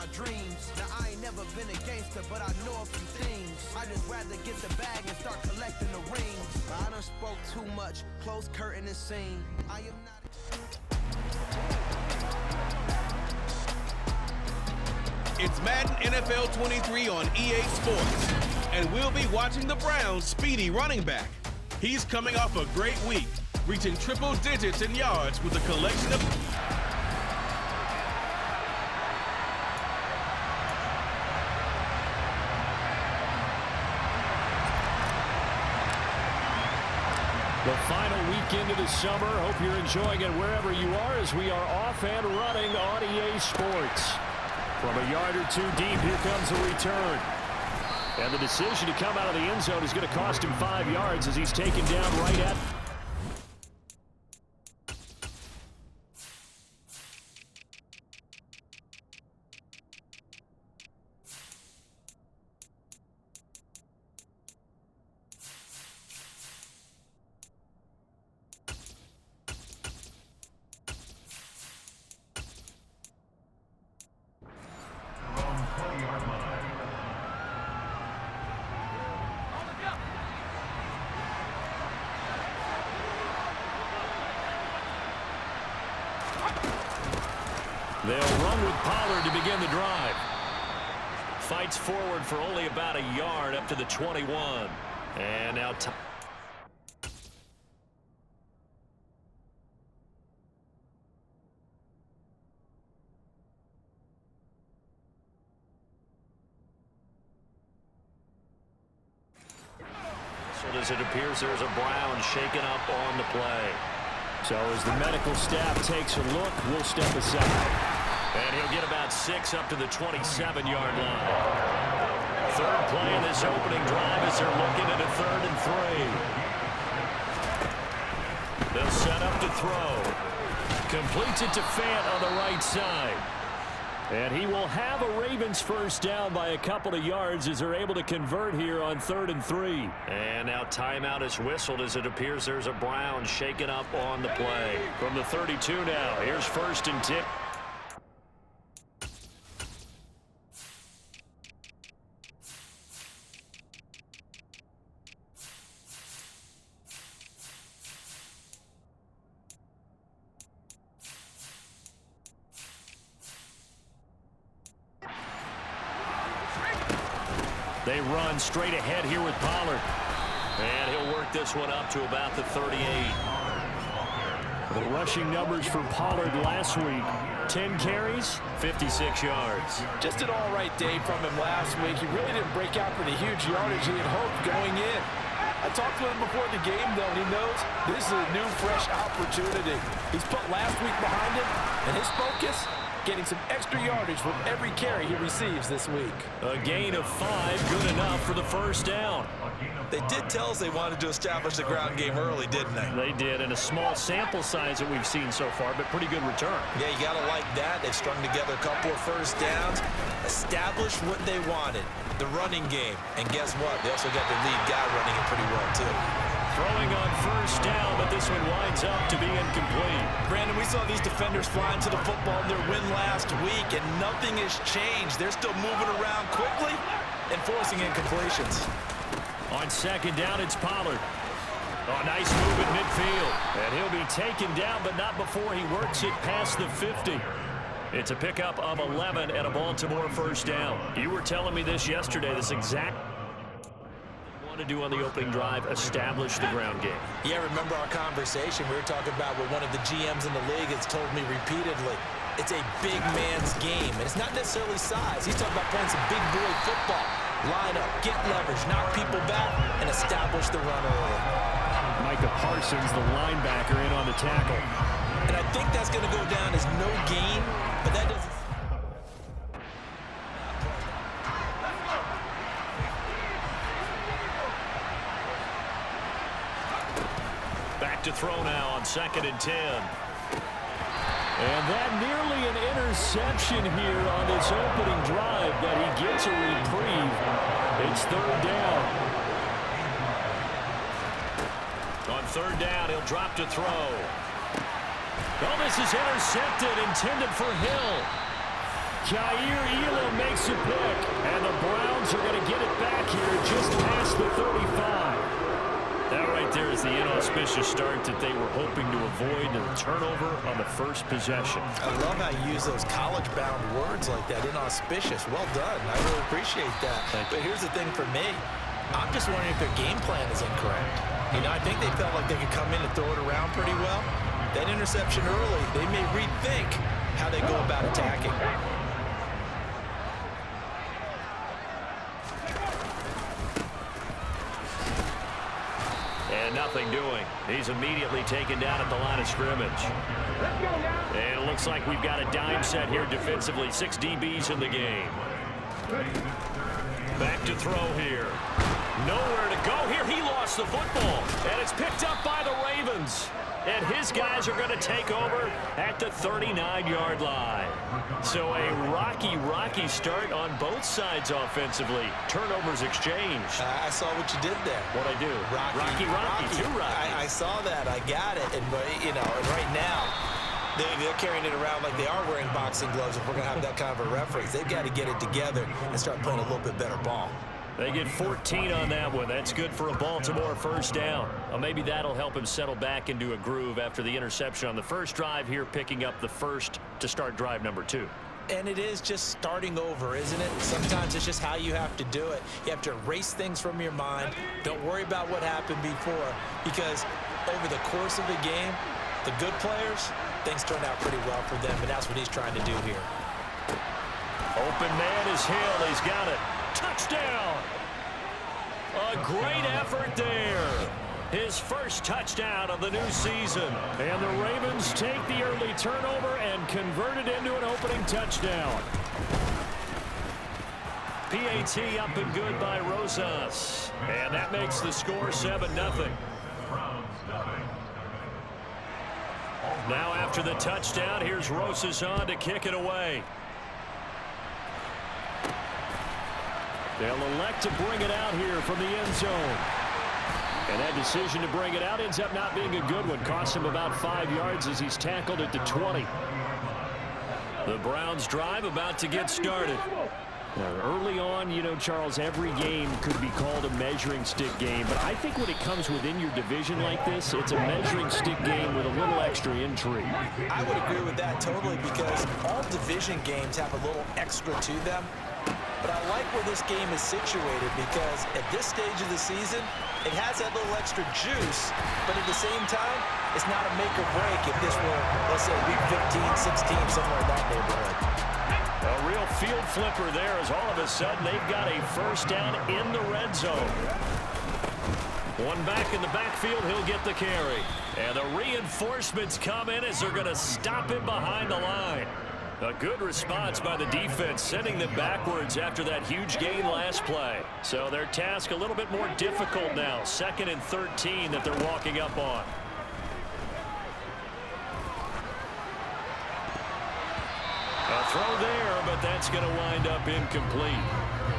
my dreams. Now I ain't never been a gangster, but I know a few things. I just rather get the bag and start collecting the rings. I done spoke too much, close curtain and scene. I am not. It's Madden NFL 23 on EA Sports, and we'll be watching the Browns' speedy running back. He's coming off a great week, reaching triple digits in yards with a collection of... The final weekend of the summer. Hope you're enjoying it wherever you are as we are off and running on EA Sports. From a yard or two deep, here comes the return. And the decision to come out of the end zone is going to cost him 5 yards as he's taken down right at... They'll run with Pollard to begin the drive. Fights forward for only about a yard up to the 21. And now... As it appears there's a Brown shaken up on the play. So as the medical staff takes a look, we'll step aside. And he'll get about 6 up to the 27-yard line. Third play in this opening drive as they're looking at a 3rd and 3. They'll set up to throw. Completes it to Fant on the right side. And he will have a Ravens first down by a couple of yards as they're able to convert here on 3rd and 3. And now timeout is whistled as it appears there's a Brown shaken up on the play. From the 32 now, here's 1st and 10. They run straight ahead here with Pollard. And he'll work this one up to about the 38. The rushing numbers for Pollard last week. 10 carries, 56 yards. Just an all-right day from him last week. He really didn't break out for the huge yardage he had hoped going in. I talked to him before the game, though, and he knows this is a new, fresh opportunity. He's put last week behind him, and his focus, getting some extra yardage from every carry he receives this week. A gain of 5, good enough for the first down. They did tell us they wanted to establish the ground game early, didn't they? They did, and a small sample size that we've seen so far, but pretty good return. Yeah, you got to like that. They've strung together a couple of first downs, established what they wanted, the running game. And guess what? They also got their lead guy running it pretty well, too. Throwing on first down, but this one winds up to be incomplete. Brandon, we saw these defenders flying to the football in their win last week, and nothing has changed. They're still moving around quickly and forcing incompletions. On 2nd down, it's Pollard. Oh, nice move at midfield. And he'll be taken down, but not before he works it past the 50. It's a pickup of 11 and a Baltimore first down. You were telling me this yesterday, this exact... to do on the opening drive, establish the ground game. Yeah, remember our conversation? We were talking about what one of the GMs in the league has told me repeatedly. It's a big man's game, and it's not necessarily size. He's talking about playing some big boy football. Line up, get leverage, knock people back, and establish the run early. Micah Parsons, the linebacker, in on the tackle. And I think that's going to go down as no gain, but that doesn't... Back to throw now on 2nd and 10. And that nearly an interception here on this opening drive, but he gets a reprieve. It's 3rd down. On 3rd down, he'll drop to throw. Oh, this is intercepted, intended for Hill. Jair Elam makes a pick, and the Browns are going to get it back here just past the 35. That right there is the inauspicious start that they were hoping to avoid, and the turnover on the first possession. I love how you use those college-bound words like that, inauspicious. Well done. I really appreciate that. But here's the thing for me. I'm just wondering if their game plan is incorrect. You know, I think they felt like they could come in and throw it around pretty well. That interception early, they may rethink how they go about attacking. And nothing doing. He's immediately taken down at the line of scrimmage. And it looks like we've got a dime set here defensively. 6 DBs in the game. Back to throw here. Nowhere to go here. He lost the football. And it's picked up by the Ravens. And his guys are going to take over at the 39-yard line. So a rocky start on both sides offensively. Turnovers exchanged. I saw what you did there. What'd I do? Rocky. Two Rockies. I saw that. I got it. And, you know, and right now, they're carrying it around like they are wearing boxing gloves. If we're going to have that kind of a reference, they've got to get it together and start playing a little bit better ball. They get 14 on that one. That's good for a Baltimore first down. Well, maybe that'll help him settle back into a groove after the interception on the first drive here, picking up the first to start drive number 2. And it is just starting over, isn't it? Sometimes it's just how you have to do it. You have to erase things from your mind. Don't worry about what happened before, because over the course of the game, the good players, things turned out pretty well for them, and that's what he's trying to do here. Open man is Hill. He's got it. Touchdown! A great effort there. His first touchdown of the new season. And the Ravens take the early turnover and convert it into an opening touchdown. PAT up and good by Rosas. And that makes the score 7-0. Now after the touchdown, here's Rosas on to kick it away. They'll elect to bring it out here from the end zone. And that decision to bring it out ends up not being a good one. Costs him about 5 yards as he's tackled at the 20. The Browns drive about to get started. Now, early on, you know, Charles, every game could be called a measuring stick game. But I think when it comes within your division like this, it's a measuring stick game with a little extra intrigue. I would agree with that totally, because all division games have a little extra to them. But I like where this game is situated, because at this stage of the season, it has that little extra juice, but at the same time, it's not a make or break if this were, let's say, week 15, 16, somewhere in that neighborhood. A real field flipper there, as all of a sudden they've got a first down in the red zone. One back in the backfield, he'll get the carry. And the reinforcements come in as they're going to stop him behind the line. A good response by the defense, sending them backwards after that huge gain last play. So their task a little bit more difficult now. 2nd and 13 that they're walking up on. A throw there, but that's going to wind up incomplete.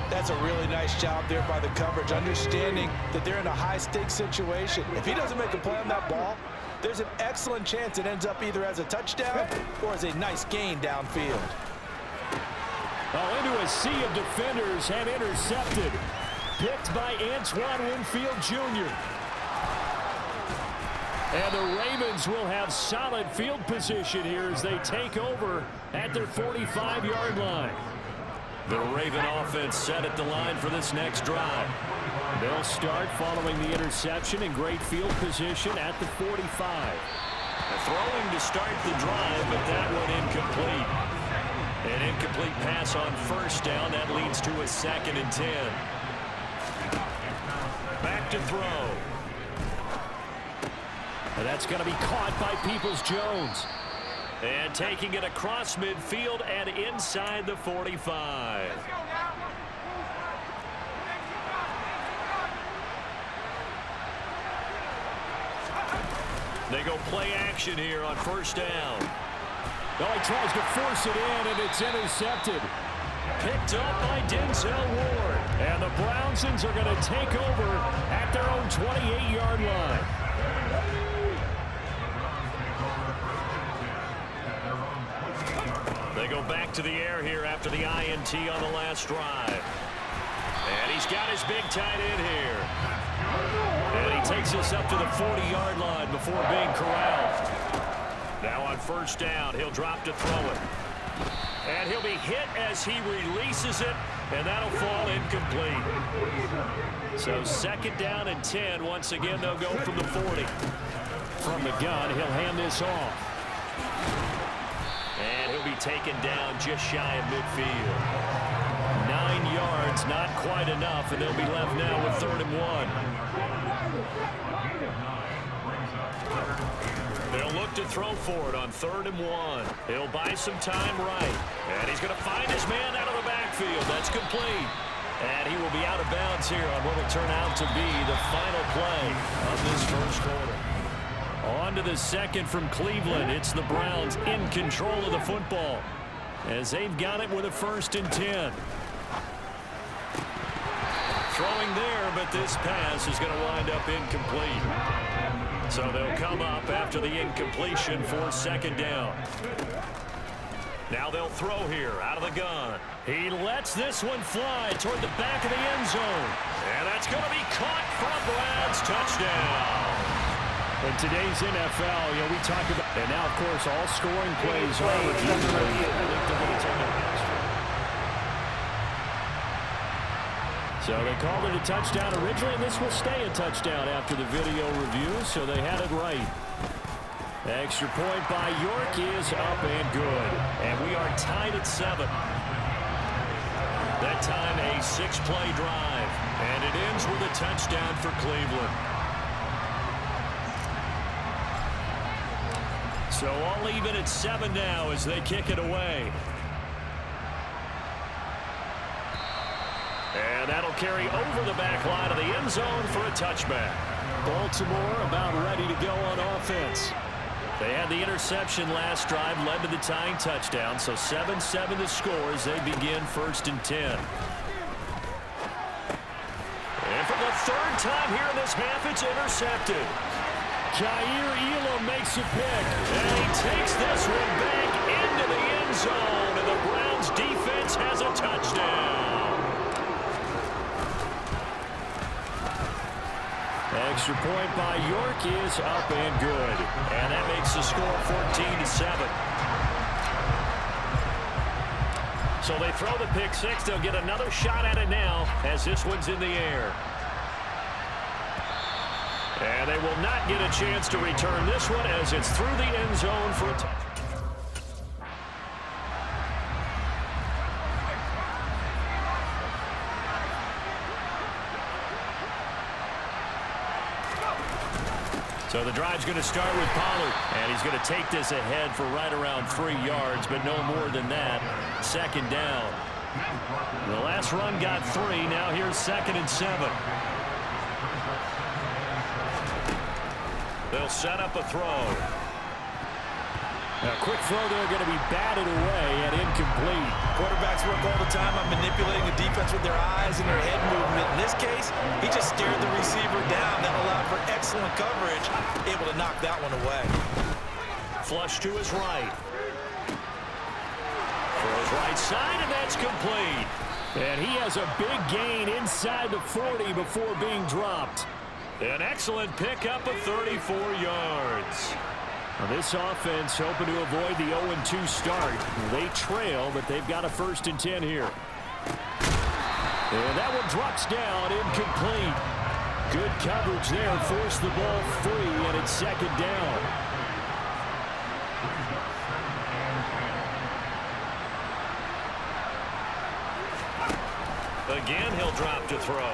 That's a really nice job there by the coverage, understanding that they're in a high-stakes situation. If he doesn't make a play on that ball, there's an excellent chance it ends up either as a touchdown or as a nice gain downfield. Oh, into a sea of defenders and intercepted. Picked by Antoine Winfield Jr. And the Ravens will have solid field position here as they take over at their 45-yard line. The Raven offense set at the line for this next drive. They'll start following the interception in great field position at the 45. Throwing to start the drive, but that one incomplete. An incomplete pass on first down. That leads to a 2nd and 10. Back to throw. And that's going to be caught by Peoples-Jones. And taking it across midfield and inside the 45. They go play action here on first down. Oh, he tries to force it in, and it's intercepted. Picked up by Denzel Ward. And the Brownsons are going to take over at their own 28-yard line. They go back to the air here after the INT on the last drive. And he's got his big tight end here. And he takes us up to the 40-yard line before being corralled. Now on first down, he'll drop to throw it. And he'll be hit as he releases it, and that'll fall incomplete. So second down and 10. Once again, they'll go from the 40. From the gun, he'll hand this off. And he'll be taken down just shy of midfield. 9 yards, not quite enough, and they'll be left now with 3rd and 1. They'll look to throw for it on 3rd and 1. He'll buy some time right. And he's going to find his man out of the backfield. That's complete. And he will be out of bounds here on what will turn out to be the final play of this first quarter. On to the second from Cleveland. It's the Browns in control of the football as they've got it with a 1st and 10. Throwing there, but this pass is going to wind up incomplete. So they'll come up after the incompletion for 2nd down. Now they'll throw here out of the gun. He lets this one fly toward the back of the end zone. And that's going to be caught for a Browns touchdown. In today's NFL, we talk about, and now, of course, all scoring plays are reviewed. So they called it a touchdown originally, and this will stay a touchdown after the video review, so they had it right. Extra point by York is up and good. And we are tied at 7. That time a 6-play drive. And it ends with a touchdown for Cleveland. So all even at 7 now as they kick it away. And that'll carry over the back line of the end zone for a touchback. Baltimore about ready to go on offense. They had the interception last drive, led to the tying touchdown, so 7-7 the score as they begin 1st and 10. And for the 3rd time here in this half, it's intercepted. Kaiir Elam makes a pick, and he takes this one back into the end zone, and the Browns defense has a touchdown. Extra point by York is up and good. And that makes the score 14-7. So they throw the pick 6. They'll get another shot at it now as this one's in the air. And they will not get a chance to return this one as it's through the end zone for a touchdown. So the drive's going to start with Pollard, and he's going to take this ahead for right around 3 yards, but no more than that. 2nd down. The last run got 3. Now here's 2nd and 7. They'll set up a throw. A quick throw there going to be batted away and incomplete. Quarterbacks work all the time on manipulating the defense with their eyes and their head movement. In this case, he just stared the receiver down. That allowed for excellent coverage, able to knock that one away. Flush to his right. For his right side, and that's complete. And he has a big gain inside the 40 before being dropped. An excellent pickup of 34 yards. Now this offense hoping to avoid the 0-2 start. They trail, but they've got a 1st and 10 here. And that one drops down, incomplete. Good coverage there, forced the ball free, and it's 2nd down. Again, he'll drop to throw.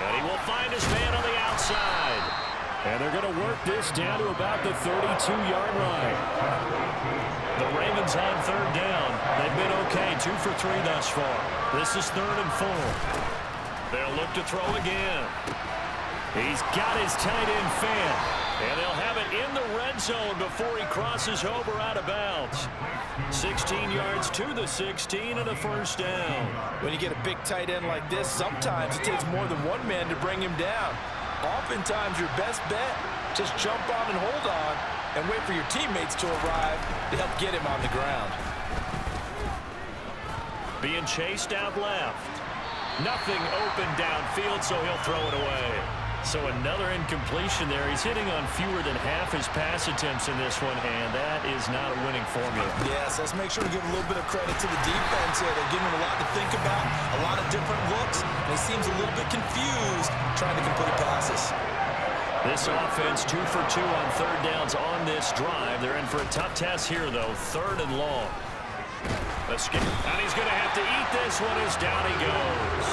And he will find his man on the outside. And they're going to work this down to about the 32-yard line. The Ravens on 3rd down. They've been okay, 2 for 3 thus far. This is 3rd and 4. They'll look to throw again. He's got his tight end fan. And they'll have it in the red zone before he crosses over out of bounds. 16 yards to the 16 and a 1st down. When you get a big tight end like this, sometimes it takes more than one man to bring him down. Oftentimes, your best bet, just jump on and hold on and wait for your teammates to arrive to help get him on the ground. Being chased out left. Nothing open downfield, so he'll throw it away. So another incompletion there. He's hitting on fewer than half his pass attempts in this one, and that is not a winning formula. Yes, let's make sure to give a little bit of credit to the defense here. They're giving him a lot to think about, a lot of different looks, and he seems a little bit confused trying to complete passes. This offense 2 for 2 on third downs on this drive. They're in for a tough test here, though. 3rd and long. Escape. And he's going to have to eat this one as down he goes.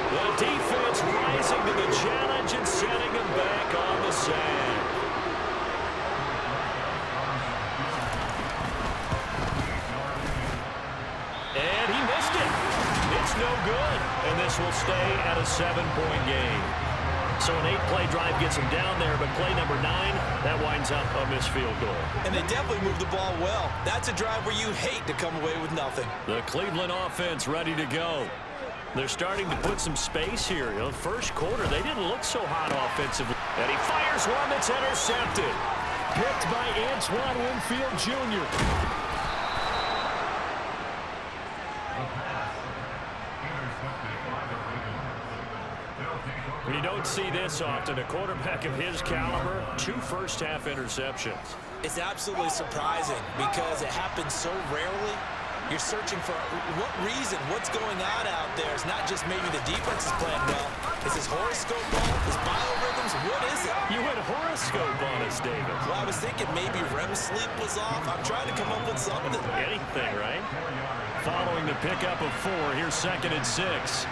The defense rising to the challenge and setting him back on the sack. And he missed it. It's no good. And this will stay at a 7-point game. So an 8-play drive gets him down there, but play number 9, that winds up a missed field goal. And they definitely moved the ball well. That's a drive where you hate to come away with nothing. The Cleveland offense ready to go. They're starting to put some space here. You know, first quarter, they didn't look so hot offensively. And he fires one that's intercepted. Picked by Antoine Winfield Jr. You don't see this often. A quarterback of his caliber, 2 first-half interceptions. It's absolutely surprising because it happens so rarely. You're searching for what reason, what's going on out there. It's not just maybe the defense is playing well. Is his horoscope ball, his biorhythms, what is it? You went horoscope on us, David. Well, I was thinking maybe REM sleep was off. I'm trying to come up with something. Anything, right? Following the pickup of 4, here's 2nd and 6.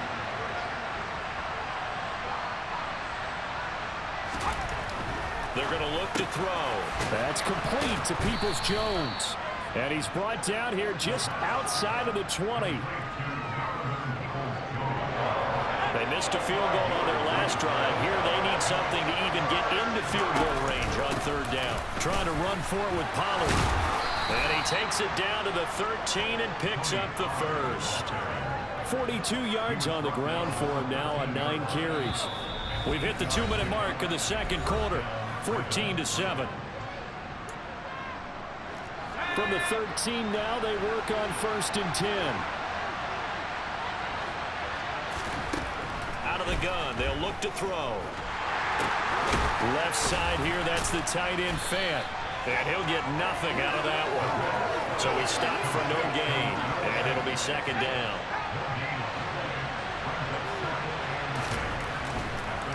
They're going to look to throw. That's complete to Peoples-Jones. And he's brought down here just outside of the 20. They missed a field goal on their last drive. Here they need something to even get into field goal range on 3rd down. Trying to run for it with Pollard. And he takes it down to the 13 and picks up the first. 42 yards on the ground for him now on 9 carries. We've hit the 2-minute mark of the 2nd quarter. 14-7. From the 13 now, they work on 1st and 10. Out of the gun, they'll look to throw. Left side here, that's the tight end Fant. And he'll get nothing out of that one. So he stopped for no gain, and it'll be 2nd down.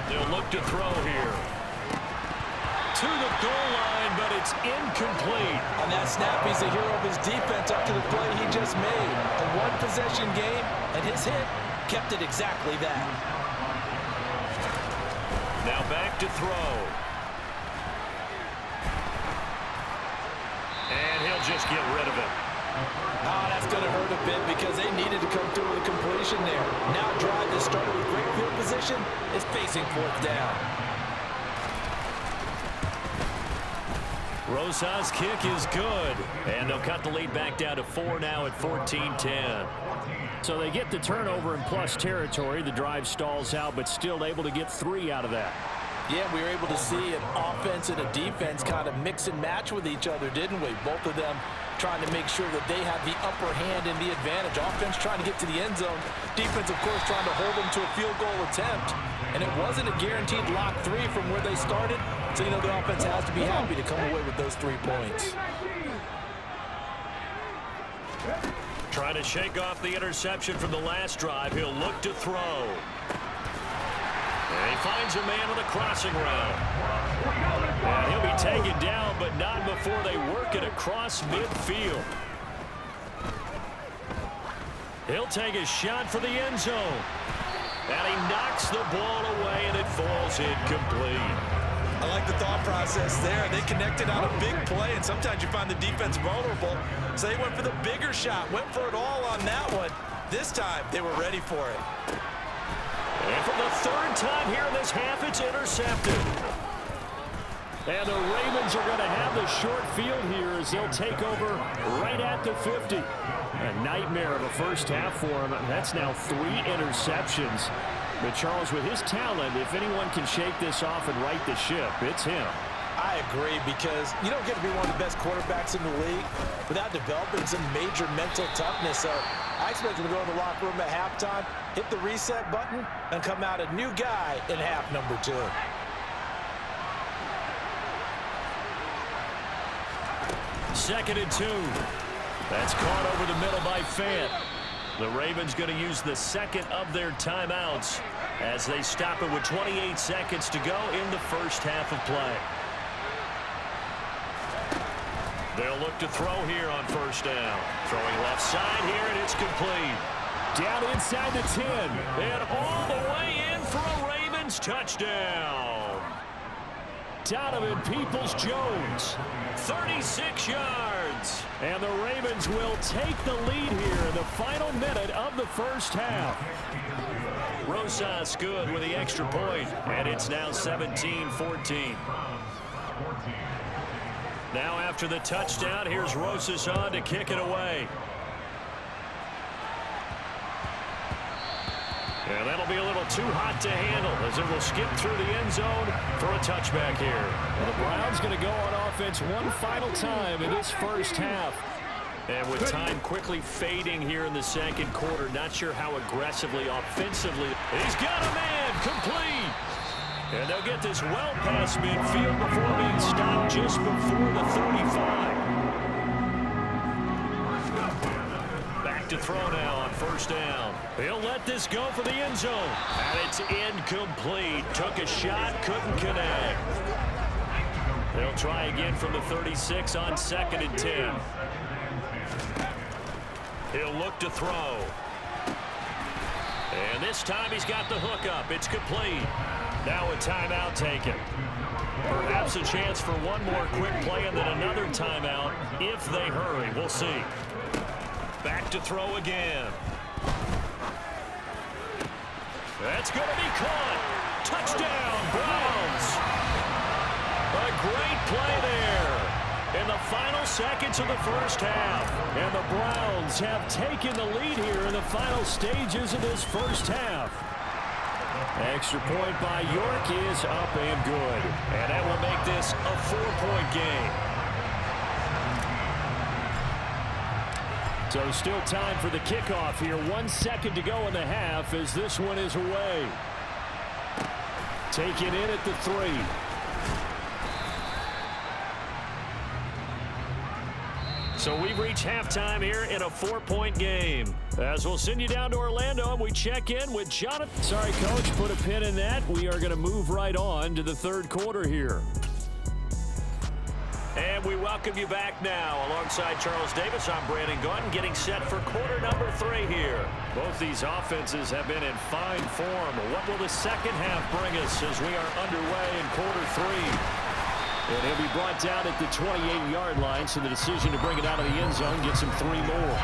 They'll look to throw here. To the goal line, but it's incomplete. On that snap, he's the hero of his defense up to the play he just made. A 1-possession game, and his hit kept it exactly that. Now back to throw. And he'll just get rid of it. Oh, that's going to hurt a bit because they needed to come through with a completion there. Now a drive that started with great field position is facing 4th down. Rosas' kick is good. And they'll cut the lead back down to 4 now at 14-10. So they get the turnover in plus territory. The drive stalls out, but still able to get 3 out of that. Yeah, we were able to see an offense and a defense kind of mix and match with each other, didn't we? Both of them trying to make sure that they have the upper hand and the advantage. Offense trying to get to the end zone. Defense, of course, trying to hold them to a field goal attempt. And it wasn't a guaranteed lock 3 from where they started. So, you know, the offense has to be happy to come away with those 3 points. Trying to shake off the interception from the last drive. He'll look to throw. And he finds a man on the crossing route. And he'll be taken down, but not before they work it across midfield. He'll take a shot for the end zone. And he knocks the ball away, and it falls incomplete. I like the thought process there. They connected on a big play, and sometimes you find the defense vulnerable. So they went for the bigger shot, went for it all on that one. This time, they were ready for it. And for the 3rd time here in this half, it's intercepted. And the Ravens are going to have the short field here as they'll take over right at the 50. A nightmare of a first half for him. That's now 3 interceptions. But Charles, with his talent, if anyone can shake this off and right the ship, it's him. I agree, because you don't get to be one of the best quarterbacks in the league without developing some major mental toughness. So I expect him to go in the locker room at halftime, hit the reset button, and come out a new guy in half number 2. Second and 2. That's caught over the middle by Fant. The Ravens going to use the second of their timeouts as they stop it with 28 seconds to go in the first half of play. They'll look to throw here on first down. Throwing left side here, and it's complete. Down inside the 10. And all the way in for a Ravens touchdown. Donovan Peoples-Jones, 36 yards. And the Ravens will take the lead here in the final minute of the first half. Rosas good with the extra point, and it's now 17-14. Now after the touchdown, here's Rosas on to kick it away. And that'll be a little too hot to handle as it will skip through the end zone for a touchback here. And the Browns going to go on offense one final time in this first half. And with time quickly fading here in the second quarter, not sure how aggressively, offensively. He's got a man, complete. And they'll get this well past midfield before being stopped just before the 35. Back to throw now on first down. He'll let this go for the end zone. And it's incomplete. Took a shot, couldn't connect. They'll try again from the 36 on second and 10. He'll look to throw. And this time he's got the hook up. It's complete. Now a timeout taken. Perhaps a chance for one more quick play and then another timeout if they hurry. We'll see. Back to throw again. That's going to be caught. Touchdown, Browns. A great play there in the final seconds of the first half. And the Browns have taken the lead here in the final stages of this first half. Extra point by York is up and good. And that will make this a 4-point game. So still time for the kickoff here. 1 second to go in the half as this one is away. Taken in at the 3. So we've reached halftime here in a 4-point game. As we'll send you down to Orlando and we check in with Jonathan. Sorry, Coach, put a pin in that. We are going to move right on to the third quarter here. And we welcome you back now. Alongside Charles Davis, I'm Brandon Gunn, getting set for quarter number 3 here. Both these offenses have been in fine form. What will the second half bring us as we are underway in quarter 3? And he'll be brought down at the 28-yard line, so the decision to bring it out of the end zone gets him 3 more.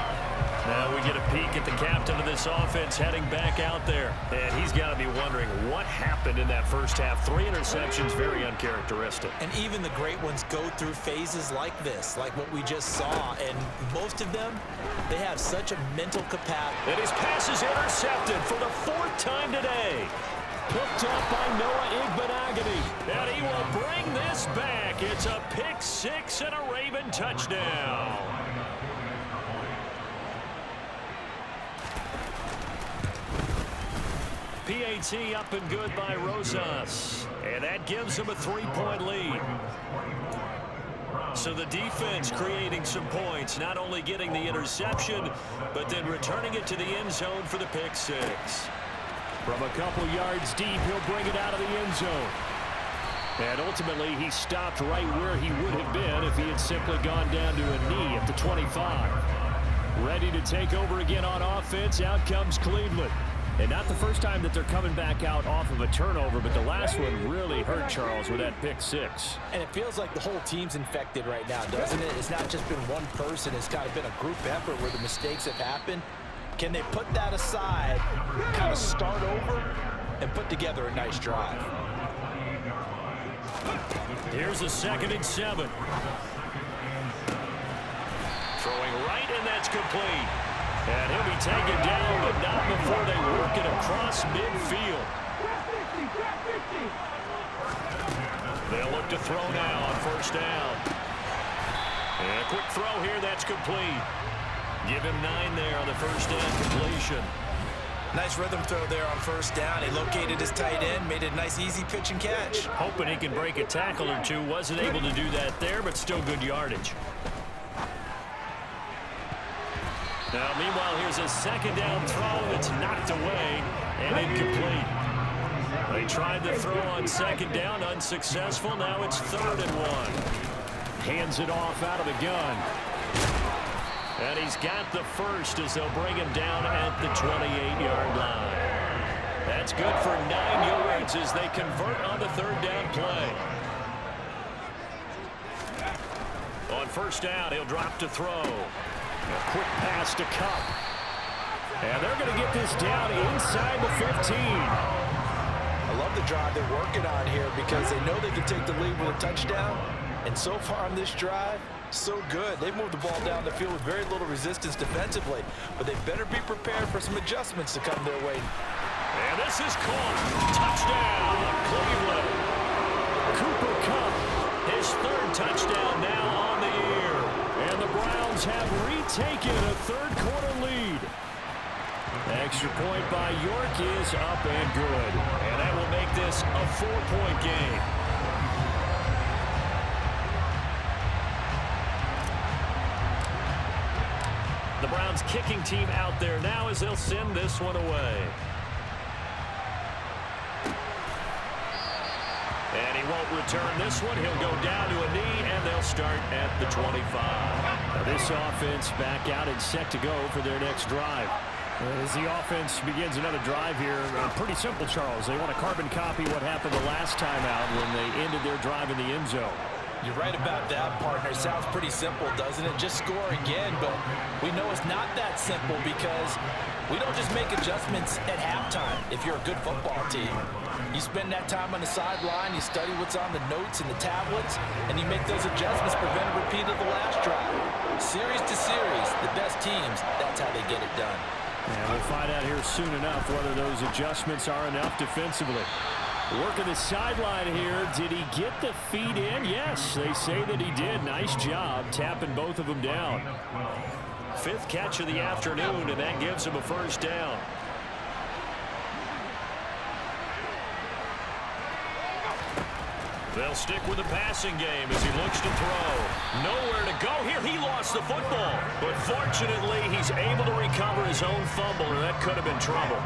Now we get a peek at the captain of this offense heading back out there. And he's got to be wondering what happened in that first half. 3 interceptions, very uncharacteristic. And even the great ones go through phases like this, like what we just saw. And most of them, they have such a mental capacity. And his pass is intercepted for the 4th time today. Picked up by Noah Igbenogany. And he will bring this back. It's a pick 6 and a Raven touchdown. PAT up and good by Rosas. And that gives him a 3-point lead. So the defense creating some points, not only getting the interception, but then returning it to the end zone for the pick 6. From a couple yards deep, he'll bring it out of the end zone. And ultimately, he stopped right where he would have been if he had simply gone down to a knee at the 25. Ready to take over again on offense. Out comes Cleveland. And not the first time that they're coming back out off of a turnover, but the last one really hurt Charles with that pick 6. And it feels like the whole team's infected right now, doesn't it? It's not just been one person. It's kind of been a group effort where the mistakes have happened. Can they put that aside, kind of start over, and put together a nice drive? Here's a 2nd and 7. Throwing right, and that's complete. And he'll be taken down, but not before they work it across midfield. They'll look to throw now on first down. And a quick throw here, that's complete. Give him 9 there on the first down completion. Nice rhythm throw there on first down. He located his tight end, made it a nice easy pitch and catch. Hoping he can break a tackle or two. Wasn't able to do that there, but still good yardage. Now, meanwhile, here's a second down throw that's knocked away and incomplete. They tried to throw on second down, unsuccessful. Now it's 3rd and 1. Hands it off out of the gun. And he's got the first as they'll bring him down at the 28-yard line. That's good for 9 yards as they convert on the 3rd down play. On first down, he'll drop to throw. A quick pass to Cup. And they're going to get this down inside the 15. I love the drive they're working on here because they know they can take the lead with a touchdown. And so far on this drive, so good. They've moved the ball down the field with very little resistance defensively, but they better be prepared for some adjustments to come their way. And this is caught. Touchdown, Cleveland. Cooper Kupp, his 3rd touchdown now on the year. And the Browns have retaken a 3rd quarter lead. Extra point by York is up and good. And that will make this a 4-point game. The Browns kicking team out there now as they'll send this one away. And he won't return this one. He'll go down to a knee, and they'll start at the 25. Now this offense back out and set to go for their next drive. As the offense begins another drive here, pretty simple, Charles. They want to carbon copy what happened the last time out when they ended their drive in the end zone. You're right about that, partner. Sounds pretty simple, doesn't it? Just score again, but we know it's not that simple because we don't just make adjustments at halftime if you're a good football team. You spend that time on the sideline, you study what's on the notes and the tablets, and you make those adjustments, prevent a repeat of the last drive. Series to series, the best teams, that's how they get it done. And we'll find out here soon enough whether those adjustments are enough defensively. Working the sideline here. Did he get the feet in? Yes, they say that he did. Nice job tapping both of them down. 5th catch of the afternoon, and that gives him a first down. They'll stick with the passing game as he looks to throw. Nowhere to go here. He lost the football. But fortunately, he's able to recover his own fumble, or that could have been trouble.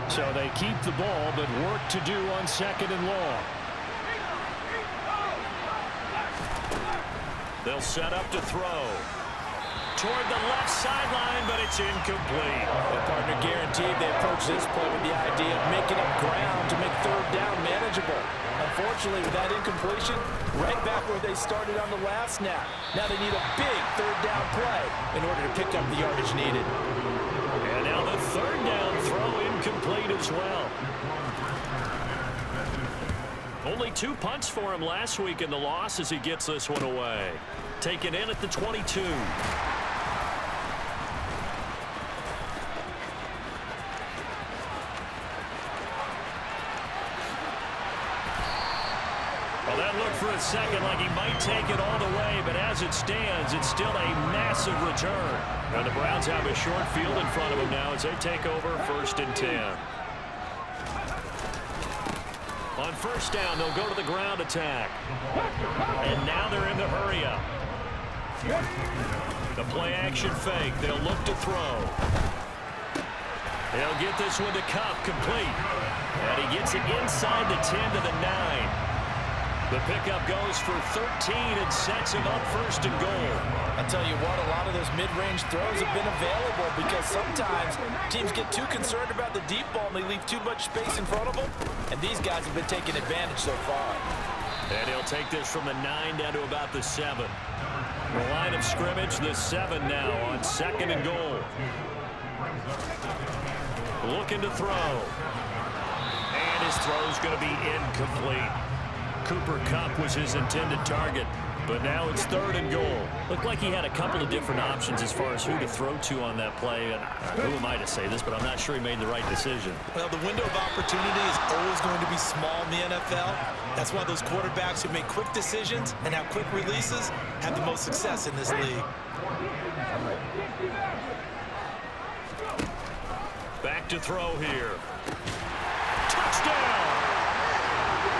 So they keep the ball, but work to do on 2nd and long. They'll set up to throw. Toward the left sideline, but it's incomplete. The partner guaranteed they approach this play with the idea of making up ground to make 3rd down manageable. Unfortunately, with that incompletion, right back where they started on the last snap. Now they need a big 3rd down play in order to pick up the yardage needed. And now the 3rd down throw incomplete as well. Only 2 punts for him last week in the loss as he gets this one away. Taken in at the 22. Well, that looked for a second like he might take it all the way, but as it stands, it's still a massive return. And the Browns have a short field in front of them now as they take over 1st and 10. On first down, they'll go to the ground attack. And now they're in the hurry up. The play action fake. They'll look to throw. They'll get this one to Kupp, complete. And he gets it inside the 10 to the 9. The pickup goes for 13 and sets him up 1st and goal. I tell you what, a lot of those mid-range throws have been available because sometimes teams get too concerned about the deep ball and they leave too much space in front of them. And these guys have been taking advantage so far. And he'll take this from the 9 down to about the 7. The line of scrimmage, the 7 now on 2nd and goal. Looking to throw. And his throw's going to be incomplete. Cooper Kupp was his intended target. But now it's 3rd and goal. Looked like he had a couple of different options as far as who to throw to on that play. And who am I to say this, but I'm not sure he made the right decision. Well, the window of opportunity is always going to be small in the NFL. That's why those quarterbacks who make quick decisions and have quick releases have the most success in this league. Back to throw here. Touchdown!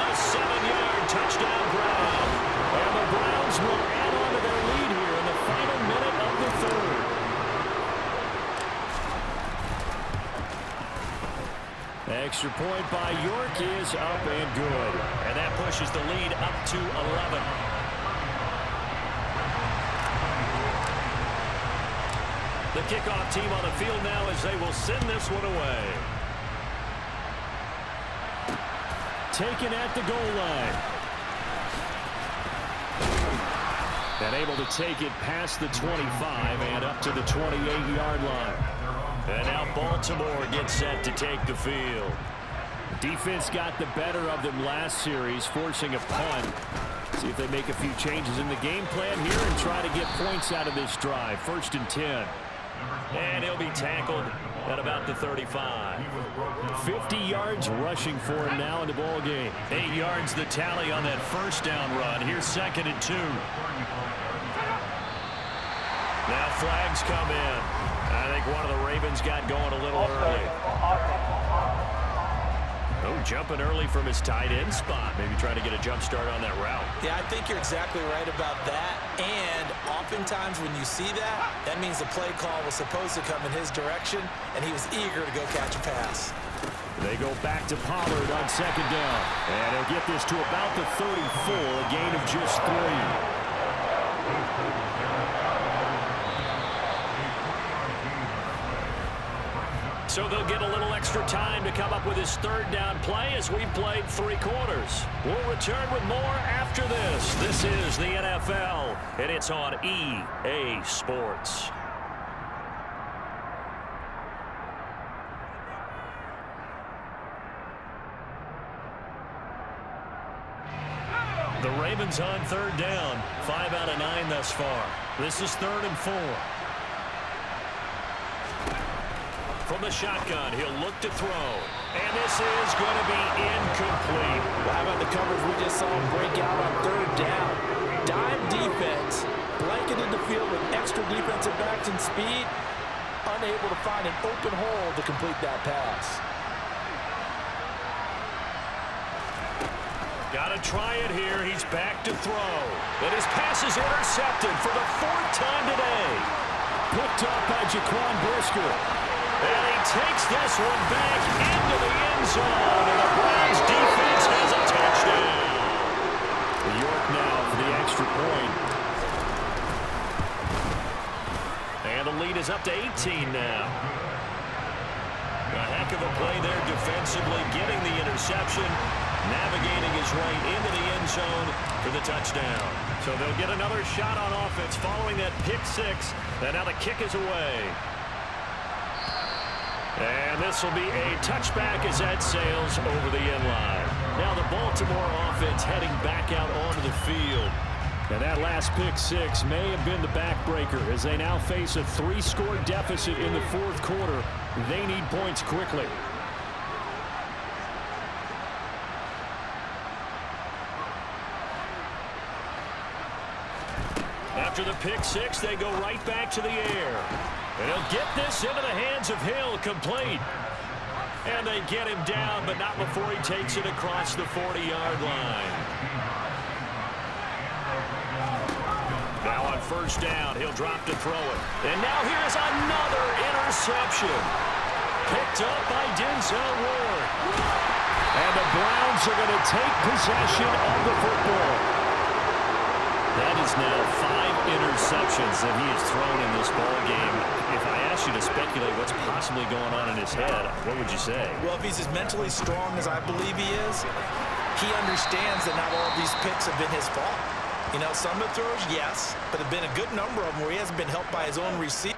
A 7-yard touchdown grab. And the Browns will add on to their lead here in the final minute of the 3rd. Extra point by York is up and good. And that pushes the lead up to 11. The kickoff team on the field now as they will send this one away. Taken at the goal line. And able to take it past the 25 and up to the 28-yard line. And now Baltimore gets set to take the field. Defense got the better of them last series, forcing a punt. See if they make a few changes in the game plan here and try to get points out of this drive. 1st and 10. And he'll be tackled at about the 35. 50 yards rushing for him now in the ball game. 8 yards the tally on that 1st down run. Here's 2nd and 2. Now flags come in. I think one of the Ravens got going a little early. Oh, jumping early from his tight end spot. Maybe trying to get a jump start on that route. Yeah, I think you're exactly right about that. And oftentimes when you see that, that means the play call was supposed to come in his direction, and he was eager to go catch a pass. They go back to Pollard on 2nd down. And he'll get this to about the 34, a gain of just 3. So they'll get a little extra time to come up with his 3rd down play as we've played 3 quarters. We'll return with more after this. This is the NFL, and it's on EA Sports. The Ravens on 3rd down. 5 out of 9 thus far. This is 3rd and 4. From the shotgun, he'll look to throw. And this is going to be incomplete. Well, how about the coverage we just saw him break out on 3rd down? Dime defense, blanketed the field with extra defensive backs and speed, unable to find an open hole to complete that pass. Got to try it here. He's back to throw. And his pass is intercepted for the 4th time today. Picked up by Jaquan Brisker. And he takes this one back into the end zone. And the Browns defense has a touchdown. York now for the extra point. And the lead is up to 18 now. A heck of a play there defensively, getting the interception, navigating his way into the end zone for the touchdown. So they'll get another shot on offense following that pick 6. And now the kick is away. And this will be a touchback as that sails over the end line. Now the Baltimore offense heading back out onto the field. And that last pick 6 may have been the backbreaker as they now face a 3-score deficit in the 4th quarter. They need points quickly. After the pick 6, they go right back to the air. And he'll get this into the hands of Hill, complete. And they get him down, but not before he takes it across the 40-yard line. Now on 1st down, he'll drop to throw it. And now here's another interception. Picked up by Denzel Ward. And the Browns are going to take possession of the football. That is now 5 interceptions that he has thrown in this ball game. If I asked you to speculate what's possibly going on in his head, what would you say? Well, if he's as mentally strong as I believe he is, he understands that not all of these picks have been his fault. You know, some of the throws, yes, but there have been a good number of them where he hasn't been helped by his own receiver.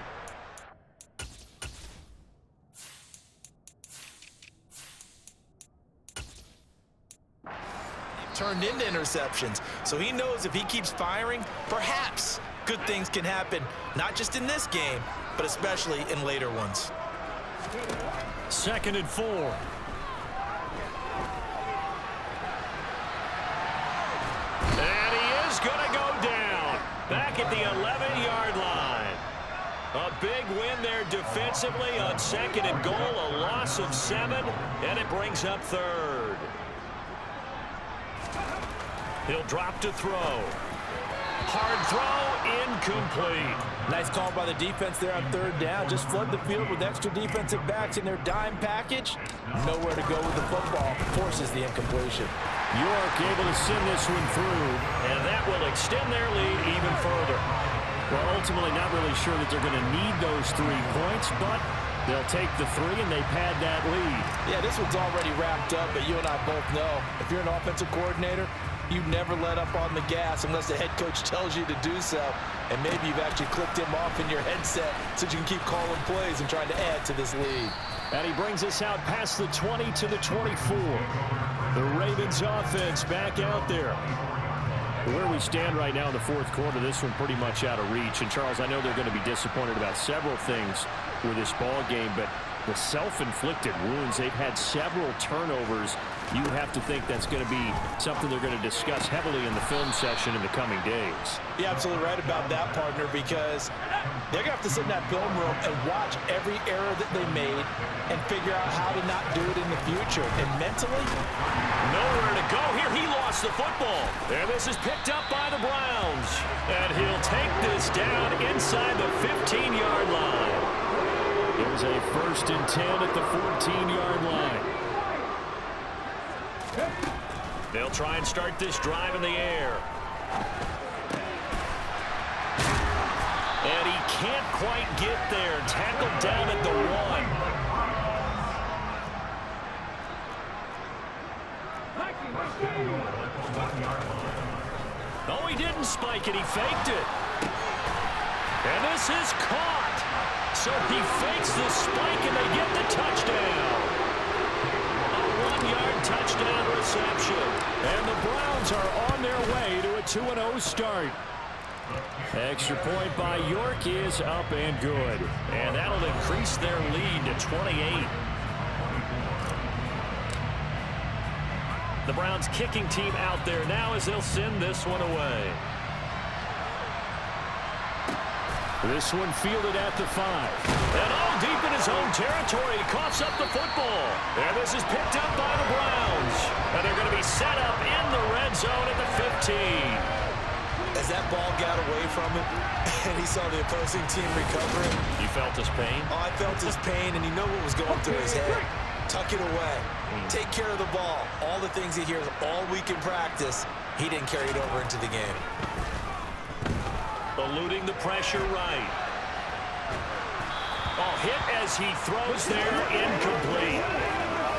turned into interceptions. So he knows if he keeps firing, perhaps good things can happen, not just in this game, but especially in later ones. 2nd and 4. And he is going to go down back at the 11-yard line. A big win there defensively on 2nd and goal, a loss of 7, and it brings up 3rd. He'll drop to throw. Hard throw, incomplete. Nice call by the defense there on 3rd down. Just flood the field with extra defensive backs in their dime package. Nowhere to go with the football. Forces the incompletion. York able to send this one through, and that will extend their lead even further. Well, ultimately not really sure that they're going to need those 3 points, but they'll take the 3 and they pad that lead. Yeah, this one's already wrapped up, but you and I both know if you're an offensive coordinator, you never let up on the gas unless the head coach tells you to do so. And maybe you've actually clicked him off in your headset so you can keep calling plays and trying to add to this lead. And he brings us out past the 20 to the 24. The Ravens offense back out there. Where we stand right now in the 4th quarter, this one pretty much out of reach. And, Charles, I know they're going to be disappointed about several things with this ball game, but the self-inflicted wounds, they've had several turnovers. You have to think that's going to be something they're going to discuss heavily in the film session in the coming days. You're absolutely right about that, partner, because they're going to have to sit in that film room and watch every error that they made and figure out how to not do it in the future. And mentally, nowhere to go here. He lost the football. And this is picked up by the Browns. And he'll take this down inside the 15-yard line. There's a 1st and 10 at the 14-yard line. They'll try and start this drive in the air. And he can't quite get there. Tackled down at the 1. Oh, he didn't spike it. He faked it. And this is caught. So he fakes the spike, and they get the touchdown. A 1-yard touchdown reception. And the Browns are on their way to a 2-0 start. Extra point by York is up and good. And that'll increase their lead to 28. The Browns kicking team out there now as they'll send this one away. This one fielded at the 5. And deep in his own territory, he coughs up the football. And this is picked up by the Browns. And they're going to be set up in the red zone at the 15. As that ball got away from him and he saw the opposing team recovering. You felt his pain? Oh, I felt his pain, and you know what was going through his head. Tuck it away. Take care of the ball. All the things he hears all week in practice, he didn't carry it over into the game. Eluding the pressure right. Hit as he throws there, incomplete.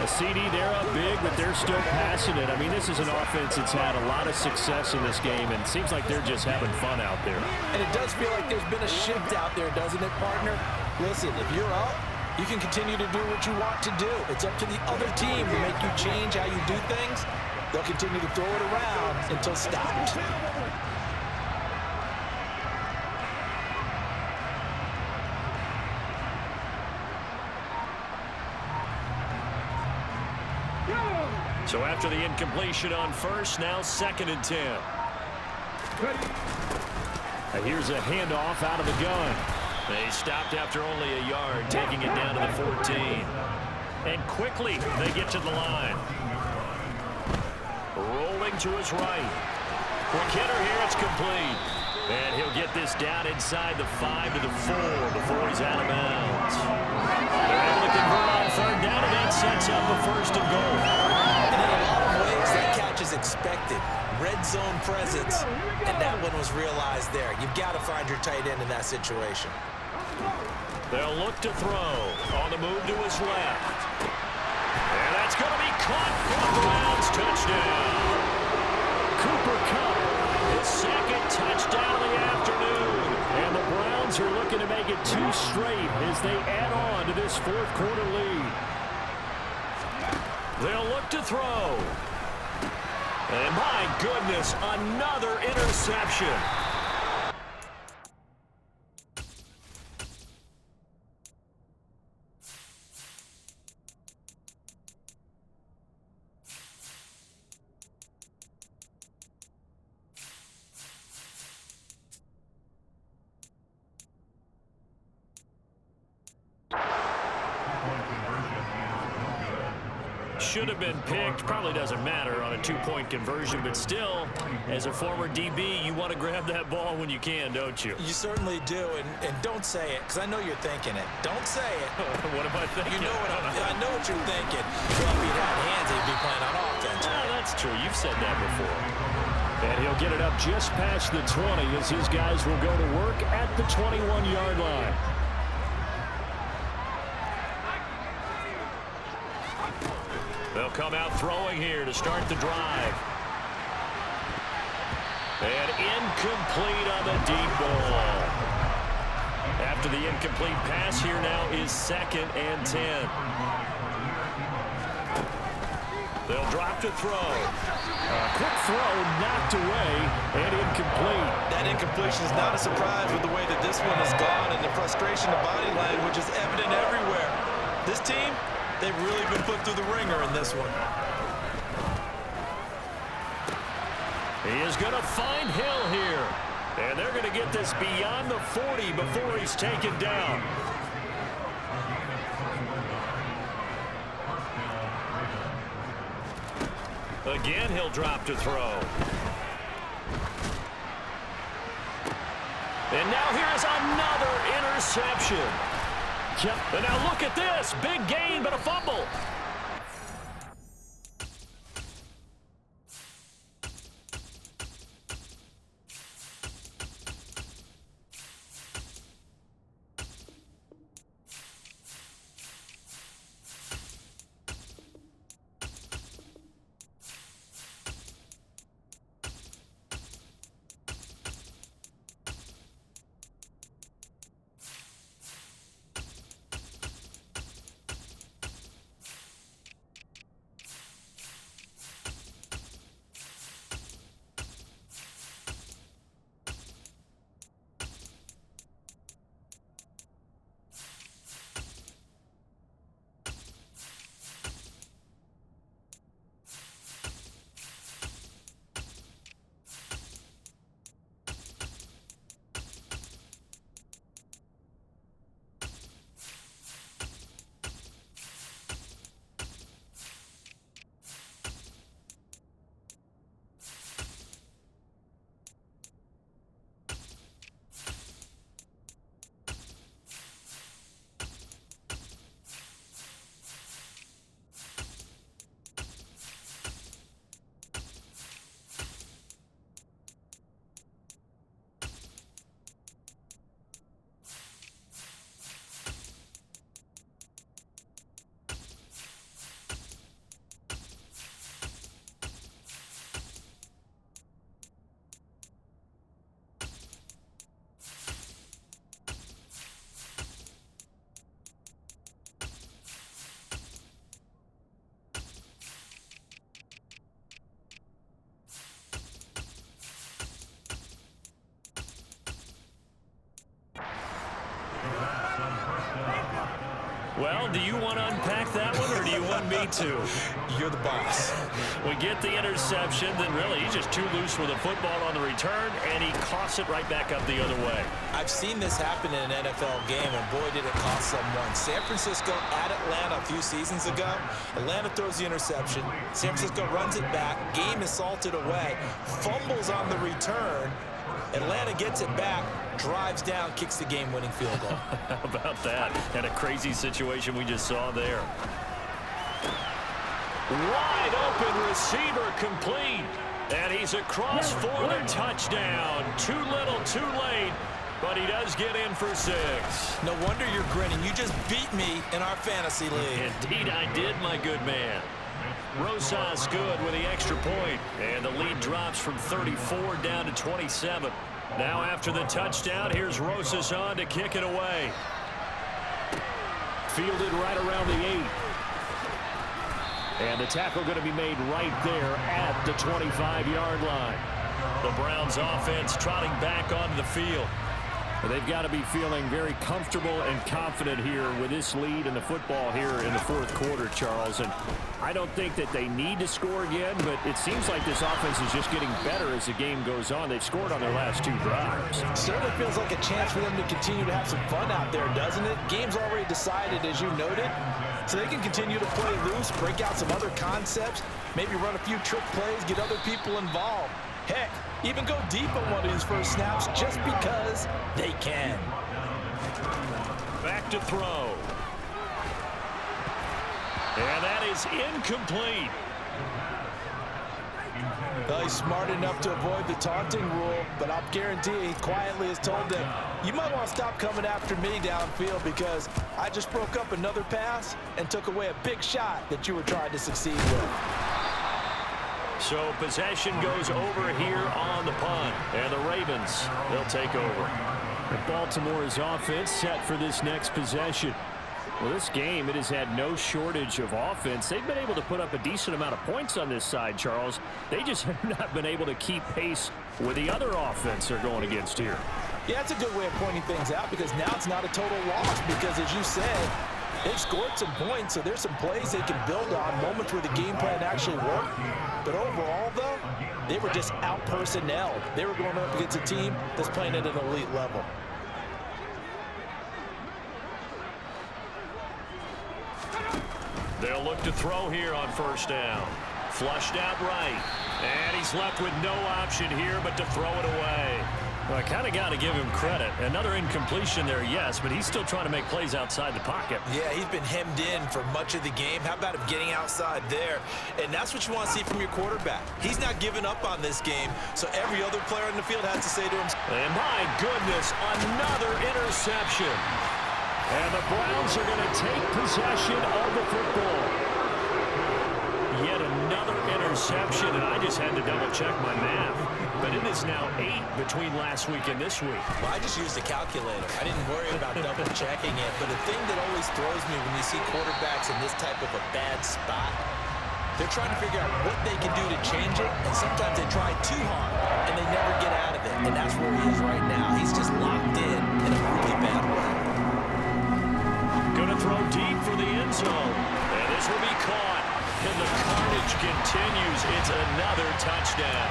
A CD, they're up big, but they're still passing it. I mean, this is an offense that's had a lot of success in this game, and it seems like they're just having fun out there. And it does feel like there's been a shift out there, doesn't it, partner? Listen, if you're up, you can continue to do what you want to do. It's up to the other team to make you change how you do things. They'll continue to throw it around until stopped. So after the incompletion on 1st, now 2nd and 10. And here's a handoff out of the gun. They stopped after only a yard, taking it down to the 14. And quickly, they get to the line. Rolling to his right. Quick hitter here, it's complete. And he'll get this down inside the 5 to the 4 before he's out of bounds. They're able to convert on 3rd down, and that sets up a 1st and goal. And in a lot of ways, that catch is expected. Red zone presence, and that one was realized there. You've got to find your tight end in that situation. They'll look to throw on the move to his left. And that's going to be caught for the Browns. Touchdown. Cooper Kupp, his 2nd touchdown of the afternoon. And the Browns are looking to make it 2 straight as they add on to this 4th quarter lead. They'll look to throw. And my goodness, another interception. Should have been picked. Probably doesn't matter on a two-point conversion, but still, as a former DB, you want to grab that ball when you can, don't you? You certainly do, and don't say it, because I know you're thinking it. Don't say it. What am I thinking? You know I know what you're thinking. Well, if he'd had hands, he'd be playing on offense. Oh, that's true. You've said that before. And he'll get it up just past the 20 as his guys will go to work at the 21-yard line. They'll come out throwing here to start the drive. And incomplete on the deep ball. After the incomplete pass, here now is 2nd and 10. They'll drop to throw. Quick throw knocked away and incomplete. That incompletion is not a surprise with the way that this one has gone, and the frustration of body language is evident everywhere. This team, they've really been put through the ringer in this one. He is going to find Hill here. And they're going to get this beyond the 40 before he's taken down. Again, he'll drop to throw. And now here's another interception. And now look at this. Big gain, but a fumble. Well, do you want to unpack that one, or do you want me to? You're the boss. We get the interception, then really he's just too loose with the football on the return, and he coughs it right back up the other way. I've seen this happen in an NFL game, and boy, did it cost someone. San Francisco at Atlanta a few seasons ago. Atlanta throws the interception. San Francisco runs it back. Game is salted away. Fumbles on the return. Atlanta gets it back, drives down, kicks the game-winning field goal. How about that? And a crazy situation we just saw there. Wide open receiver complete. And he's across for the touchdown. Too little, too late. But he does get in for 6. No wonder you're grinning. You just beat me in our fantasy league. Indeed I did, my good man. Rosas good with the extra point. And the lead drops from 34 down to 27. Now after the touchdown, here's Rosas on to kick it away. Fielded right around the 8. And the tackle going to be made right there at the 25-yard line. The Browns offense trotting back onto the field. They've got to be feeling very comfortable and confident here with this lead in the football here in the fourth quarter, Charles. And I don't think that they need to score again, but it seems like this offense is just getting better as the game goes on. They've scored on their last 2 drives. Certainly feels like a chance for them to continue to have some fun out there, doesn't it? Game's already decided, as you noted, so they can continue to play loose, break out some other concepts, maybe run a few trick plays, get other people involved. Heck, even go deep on one of these first snaps just because they can. Back to throw. And that is incomplete. Well, he's smart enough to avoid the taunting rule, but I'll guarantee he quietly has told them, you might want to stop coming after me downfield because I just broke up another pass and took away a big shot that you were trying to succeed with. So possession goes over here on the punt. And the Ravens, they'll take over. And Baltimore's offense set for this next possession. Well, this game, it has had no shortage of offense. They've been able to put up a decent amount of points on this side, Charles. They just have not been able to keep pace with the other offense they're going against here. Yeah, that's a good way of pointing things out because now it's not a total loss because, as you said, they've scored some points, so there's some plays they can build on, moments where the game plan actually worked. But overall, though, they were just out-personnelled. They were going up against a team that's playing at an elite level. They'll look to throw here on first down. Flushed out right. And he's left with no option here but to throw it away. Well, I kind of got to give him credit. Another incompletion there, yes, but he's still trying to make plays outside the pocket. Yeah, he's been hemmed in for much of the game. How about him getting outside there? And that's what you want to see from your quarterback. He's not giving up on this game, so every other player in the field has to say to him, and my goodness, another interception. And the Browns are going to take possession of the football. Yet another interception, and I just had to double-check my math. But it is now 8 between last week and this week. Well, I just used a calculator. I didn't worry about double-checking it. But the thing that always throws me when you see quarterbacks in this type of a bad spot, they're trying to figure out what they can do to change it, and sometimes they try too hard, and they never get out of it. And that's where he is right now. He's just locked in a really bad way. Going to throw deep for the end zone. And this will be caught. And the carnage continues. It's another touchdown.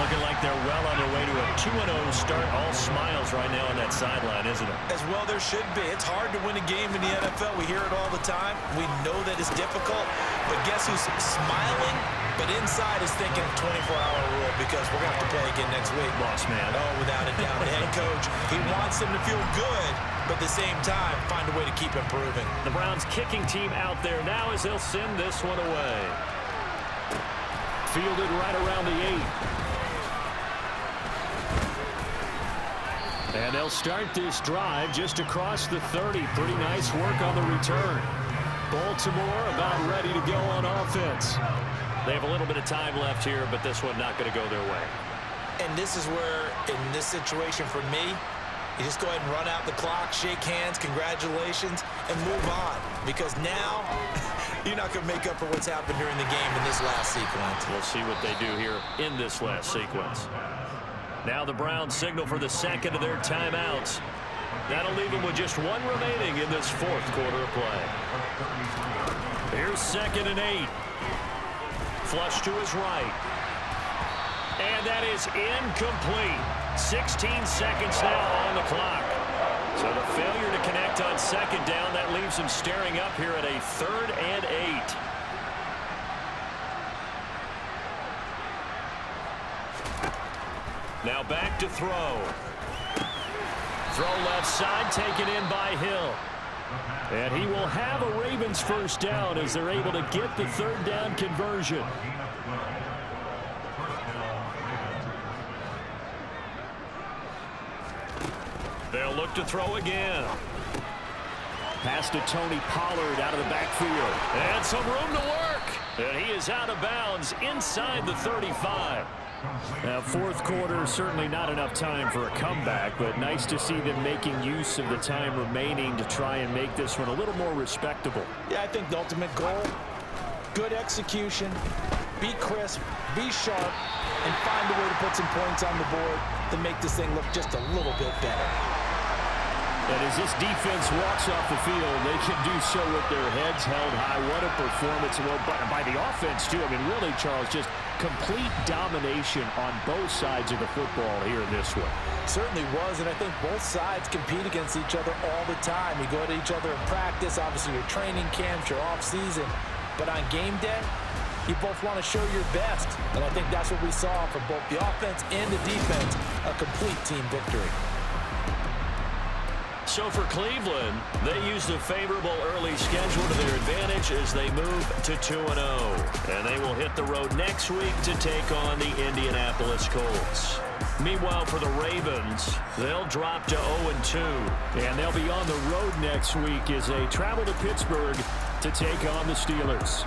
Looking like they're well on their way to a 2-0 start. All smiles right now on that sideline, isn't it? As well there should be. It's hard to win a game in the NFL. We hear it all the time. We know that it's difficult. But guess who's smiling? But inside is thinking 24-hour rule because we're going to have to play again next week. Boss man. Oh, without a doubt. The head coach, he wants them to feel good, but at the same time, find a way to keep improving. The Browns kicking team out there now as they'll send this one away. Fielded right around the 8. And they'll start this drive just across the 30. Pretty nice work on the return. Baltimore about ready to go on offense. They have a little bit of time left here, but this one not going to go their way. And this is where, in this situation for me, you just go ahead and run out the clock, shake hands, congratulations, and move on. Because now, you're not going to make up for what's happened during the game in this last sequence. We'll see what they do here in this last sequence. Now the Browns signal for the second of their timeouts. That'll leave them with just one remaining in this fourth quarter of play. Here's 2nd and 8. Flush to his right. And that is incomplete. 16 seconds now on the clock. So the failure to connect on 2nd down, that leaves him staring up here at a 3rd and 8. Now back to throw. Throw left side, taken in by Hill. And he will have a Ravens first down as they're able to get the 3rd down conversion. They'll look to throw again. Pass to Tony Pollard out of the backfield. And some room to work. And he is out of bounds inside the 35. Now, fourth quarter, certainly not enough time for a comeback, but nice to see them making use of the time remaining to try and make this one a little more respectable. Yeah, I think the ultimate goal good execution, be crisp, be sharp, and find a way to put some points on the board to make this thing look just a little bit better. And as this defense walks off the field, they can do so with their heads held high. What a performance. Well, by the offense, too. I mean, really, Charles, just complete domination on both sides of the football here in this one. Certainly was, and I think both sides compete against each other all the time. You go to each other in practice, obviously your training camps, your off-season. But on game day, you both want to show your best. And I think that's what we saw from both the offense and the defense, a complete team victory. So for Cleveland, they used a favorable early schedule to their advantage as they move to 2-0. And they will hit the road next week to take on the Indianapolis Colts. Meanwhile, for the Ravens, they'll drop to 0-2. And they'll be on the road next week as they travel to Pittsburgh to take on the Steelers.